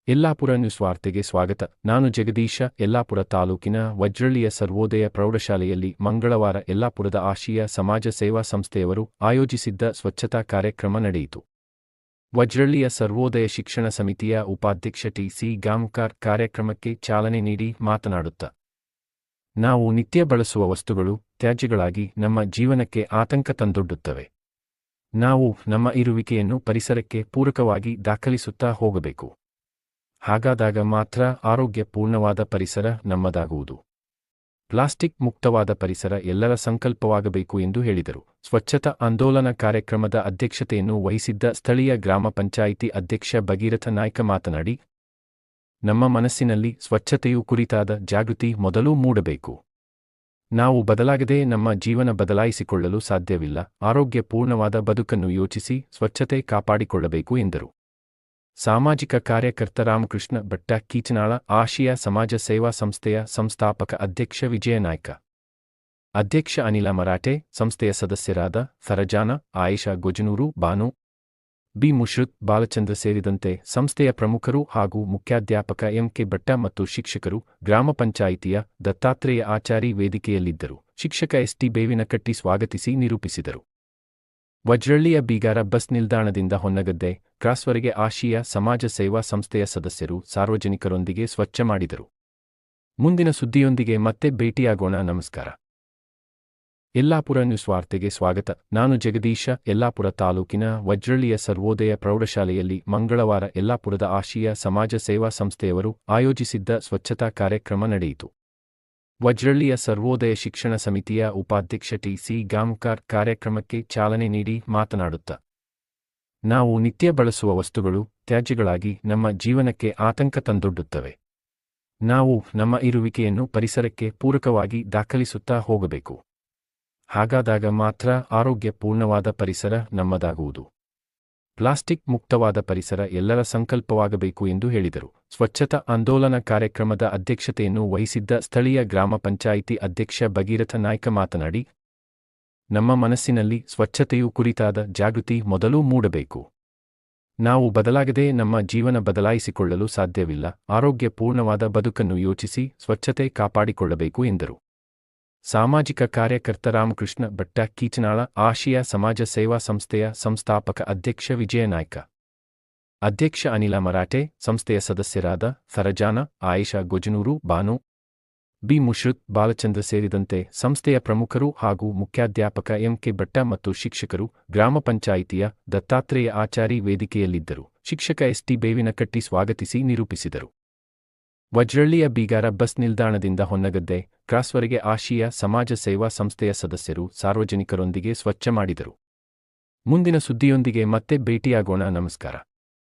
Yellapur news ವಾರ್ತೆಗೆ ಸ್ವಾಗತ. ನಾನು ಜಗದೀಶ. ಯಲ್ಲಾಪುರ ತಾಲೂಕಿನ ವಜ್ರಳ್ಳಿಯ ಸರ್ವೋದಯ ಪ್ರೌಢಶಾಲೆಯಲ್ಲಿ ಮಂಗಳವಾರ ಯಲ್ಲಾಪುರದ ಆಶೀಯ ಸಮಾಜ ಸೇವಾ ಸಂಸ್ಥೆಯವರು ಆಯೋಜಿಸಿದ್ದ ಸ್ವಚ್ಛತಾ ಕಾರ್ಯಕ್ರಮ ನಡೆಯಿತು. ವಜ್ರಳ್ಳಿಯ ಸರ್ವೋದಯ ಶಿಕ್ಷಣ ಸಮಿತಿಯ ಉಪಾಧ್ಯಕ್ಷ ಟಿ.ಸಿ. ಗಾಂವ್ಕರ್ ಕಾರ್ಯಕ್ರಮಕ್ಕೆ ಚಾಲನೆ ನೀಡಿ ಮಾತನಾಡುತ್ತಾ, ನಾವು ನಿತ್ಯ ಬಳಸುವ ವಸ್ತುಗಳು ತ್ಯಾಜ್ಯಗಳಾಗಿ ನಮ್ಮ ಜೀವನಕ್ಕೆ ಆತಂಕ ತಂದೊಡ್ಡುತ್ತವೆ. ನಾವು ನಮ್ಮ ಇರುವಿಕೆಯನ್ನು ಪರಿಸರಕ್ಕೆ ಪೂರಕವಾಗಿ ದಾಖಲಿಸುತ್ತಾ ಹೋಗಬೇಕು. ಹಾಗಾದಾಗ ಮಾತ್ರ ಆರೋಗ್ಯಪೂರ್ಣವಾದ ಪರಿಸರ ನಮ್ಮದಾಗುವುದು. ಪ್ಲಾಸ್ಟಿಕ್ ಮುಕ್ತವಾದ ಪರಿಸರ ಎಲ್ಲರ ಸಂಕಲ್ಪವಾಗಬೇಕು ಎಂದು ಹೇಳಿದರು. ಸ್ವಚ್ಛತಾ ಆಂದೋಲನ ಕಾರ್ಯಕ್ರಮದ ಅಧ್ಯಕ್ಷತೆಯನ್ನು ವಹಿಸಿದ್ದ ಸ್ಥಳೀಯ ಗ್ರಾಮ ಪಂಚಾಯಿತಿ ಅಧ್ಯಕ್ಷ ಭಗೀರಥ ನಾಯ್ಕ ಮಾತನಾಡಿ, ನಮ್ಮ ಮನಸ್ಸಿನಲ್ಲಿ ಸ್ವಚ್ಛತೆಯು ಕುರಿತಾದ ಜಾಗೃತಿ ಮೊದಲು ಮೂಡಬೇಕು. ನಾವು ಬದಲಾಗದೆ ನಮ್ಮ ಜೀವನ ಬದಲಾಯಿಸಿಕೊಳ್ಳಲು ಸಾಧ್ಯವಿಲ್ಲ. ಆರೋಗ್ಯಪೂರ್ಣವಾದ ಬದುಕನ್ನು ಯೋಚಿಸಿ ಸ್ವಚ್ಛತೆ ಕಾಪಾಡಿಕೊಳ್ಳಬೇಕು ಎಂದರು. ಸಾಮಾಜಿಕ ಕಾರ್ಯಕರ್ತ ರಾಮಕೃಷ್ಣ ಭಟ್ಟ ಕೀಚನಾಳ, ಆಶೀಯ ಸಮಾಜ ಸೇವಾ ಸಂಸ್ಥೆಯ ಸಂಸ್ಥಾಪಕ ಅಧ್ಯಕ್ಷ ವಿಜಯ ನಾಯ್ಕ, ಅಧ್ಯಕ್ಷ ಅನಿಲ ಮರಾಠೆ, ಸಂಸ್ಥೆಯ ಸದಸ್ಯರಾದ ಫರಜಾನ, ಆಯೇಷಾ ಗೊಜನೂರು, ಬಾನು, ಬಿ ಮುಶ್ರುತ್, ಬಾಲಚಂದ್ರ ಸೇರಿದಂತೆ ಸಂಸ್ಥೆಯ ಪ್ರಮುಖರು ಹಾಗೂ ಮುಖ್ಯಾಧ್ಯಾಪಕ ಎಂ.ಕೆ. ಭಟ್ಟ ಮತ್ತು ಶಿಕ್ಷಕರು, ಗ್ರಾಮ ಪಂಚಾಯಿತಿಯ ದತ್ತಾತ್ರೇಯ ಆಚಾರಿ ವೇದಿಕೆಯಲ್ಲಿದ್ದರು. ಶಿಕ್ಷಕ ಎಸ್.ಟಿ. ಬೇವಿನಕಟ್ಟಿ ಸ್ವಾಗತಿಸಿ ನಿರೂಪಿಸಿದರು. ವಜ್ರಳ್ಳಿಯ ಬೀಗಾರ ಬಸ್ ನಿಲ್ದಾಣದಿಂದ ಹೊನ್ನಗದ್ದೆ ಕ್ರಾಸ್ವರೆಗೆ ಆಶೀಯ ಸಮಾಜ ಸೇವಾ ಸಂಸ್ಥೆಯ ಸದಸ್ಯರು ಸಾರ್ವಜನಿಕರೊಂದಿಗೆ ಸ್ವಚ್ಛ ಮಾಡಿದರು. ಮುಂದಿನ ಸುದ್ದಿಯೊಂದಿಗೆ ಮತ್ತೆ ಭೇಟಿಯಾಗೋಣ. ನಮಸ್ಕಾರ. ಯಲ್ಲಾಪುರ ನ್ಯೂಸ್ ವಾರ್ತೆಗೆ ಸ್ವಾಗತ. ನಾನು ಜಗದೀಶ. ಯಲ್ಲಾಪುರ ತಾಲೂಕಿನ ವಜ್ರಳ್ಳಿಯ ಸರ್ವೋದಯ ಪ್ರೌಢಶಾಲೆಯಲ್ಲಿ ಮಂಗಳವಾರ ಯಲ್ಲಾಪುರದ ಆಶೀಯ ಸಮಾಜ ಸೇವಾ ಸಂಸ್ಥೆಯವರು ಆಯೋಜಿಸಿದ್ದ ಸ್ವಚ್ಛತಾ ಕಾರ್ಯಕ್ರಮ ನಡೆಯಿತು. ವಜ್ರಳ್ಳಿಯ ಸರ್ವೋದಯ ಶಿಕ್ಷಣ ಸಮಿತಿಯ ಉಪಾಧ್ಯಕ್ಷ ಟಿ.ಸಿ. ಗಾಂವ್ಕರ್ ಕಾರ್ಯಕ್ರಮಕ್ಕೆ ಚಾಲನೆ ನೀಡಿ ಮಾತನಾಡುತ್ತಾ, ನಾವು ನಿತ್ಯ ಬಳಸುವ ವಸ್ತುಗಳು ತ್ಯಾಜ್ಯಗಳಾಗಿ ನಮ್ಮ ಜೀವನಕ್ಕೆ ಆತಂಕ ತಂದೊಡ್ಡುತ್ತವೆ. ನಾವು ನಮ್ಮ ಇರುವಿಕೆಯನ್ನು ಪರಿಸರಕ್ಕೆ ಪೂರಕವಾಗಿ ದಾಖಲಿಸುತ್ತಾ ಹೋಗಬೇಕು. ಹಾಗಾದಾಗ ಮಾತ್ರ ಆರೋಗ್ಯಪೂರ್ಣವಾದ ಪರಿಸರ ನಮ್ಮದಾಗುವುದು. ಪ್ಲಾಸ್ಟಿಕ್ ಮುಕ್ತವಾದ ಪರಿಸರ ಎಲ್ಲರ ಸಂಕಲ್ಪವಾಗಬೇಕು ಎಂದು ಹೇಳಿದರು. ಸ್ವಚ್ಛತಾ ಆಂದೋಲನ ಕಾರ್ಯಕ್ರಮದ ಅಧ್ಯಕ್ಷತೆಯನ್ನು ವಹಿಸಿದ್ದ ಸ್ಥಳೀಯ ಗ್ರಾಮ ಪಂಚಾಯಿತಿ ಅಧ್ಯಕ್ಷ ಭಗೀರಥ ನಾಯ್ಕ ಮಾತನಾಡಿ, ನಮ್ಮ ಮನಸ್ಸಿನಲ್ಲಿ ಸ್ವಚ್ಛತೆಯು ಕುರಿತಾದ ಜಾಗೃತಿ ಮೊದಲು ಮೂಡಬೇಕು. ನಾವು ಬದಲಾಗದೆ ನಮ್ಮ ಜೀವನ ಬದಲಾಯಿಸಿಕೊಳ್ಳಲು ಸಾಧ್ಯವಿಲ್ಲ. ಆರೋಗ್ಯಪೂರ್ಣವಾದ ಬದುಕನ್ನು ಯೋಚಿಸಿ ಸ್ವಚ್ಛತೆ ಕಾಪಾಡಿಕೊಳ್ಳಬೇಕು ಎಂದರು. ಸಾಮಾಜಿಕ ಕಾರ್ಯಕರ್ತ ರಾಮಕೃಷ್ಣ ಭಟ್ಟ ಕೀಚನಾಳ, ಆಶೀಯ ಸಮಾಜ ಸೇವಾ ಸಂಸ್ಥೆಯ ಸಂಸ್ಥಾಪಕ ಅಧ್ಯಕ್ಷ ವಿಜಯ ನಾಯ್ಕ, ಅಧ್ಯಕ್ಷ ಅನಿಲ ಮರಾಠೆ, ಸಂಸ್ಥೆಯ ಸದಸ್ಯರಾದ ಫರಜಾನ, ಆಯೇಷಾ ಗೊಜನೂರು, ಬಾನು, ಬಿ ಮುಶ್ರುತ್, ಬಾಲಚಂದ್ರ ಸೇರಿದಂತೆ ಸಂಸ್ಥೆಯ ಪ್ರಮುಖರು ಹಾಗೂ ಮುಖ್ಯಾಧ್ಯಾಪಕ ಎಂ.ಕೆ. ಭಟ್ಟ ಮತ್ತು ಶಿಕ್ಷಕರು, ಗ್ರಾಮ ಪಂಚಾಯಿತಿಯ ದತ್ತಾತ್ರೇಯ ಆಚಾರಿ ವೇದಿಕೆಯಲ್ಲಿದ್ದರು. ಶಿಕ್ಷಕ ಎಸ್.ಟಿ. ಬೇವಿನಕಟ್ಟಿ ಸ್ವಾಗತಿಸಿ ನಿರೂಪಿಸಿದರು. ವಜ್ರಳ್ಳಿಯ ಬೀಗಾರ ಬಸ್ ನಿಲ್ದಾಣದಿಂದ ಹೊನ್ನಗದ್ದೆ ಕ್ರಾಸ್ವರೆಗೆ ಆಶೀಯ ಸಮಾಜ ಸೇವಾ ಸಂಸ್ಥೆಯ ಸದಸ್ಯರು ಸಾರ್ವಜನಿಕರೊಂದಿಗೆ ಸ್ವಚ್ಛ ಮಾಡಿದರು. ಮುಂದಿನ ಸುದ್ದಿಯೊಂದಿಗೆ ಮತ್ತೆ ಭೇಟಿಯಾಗೋಣ. ನಮಸ್ಕಾರ.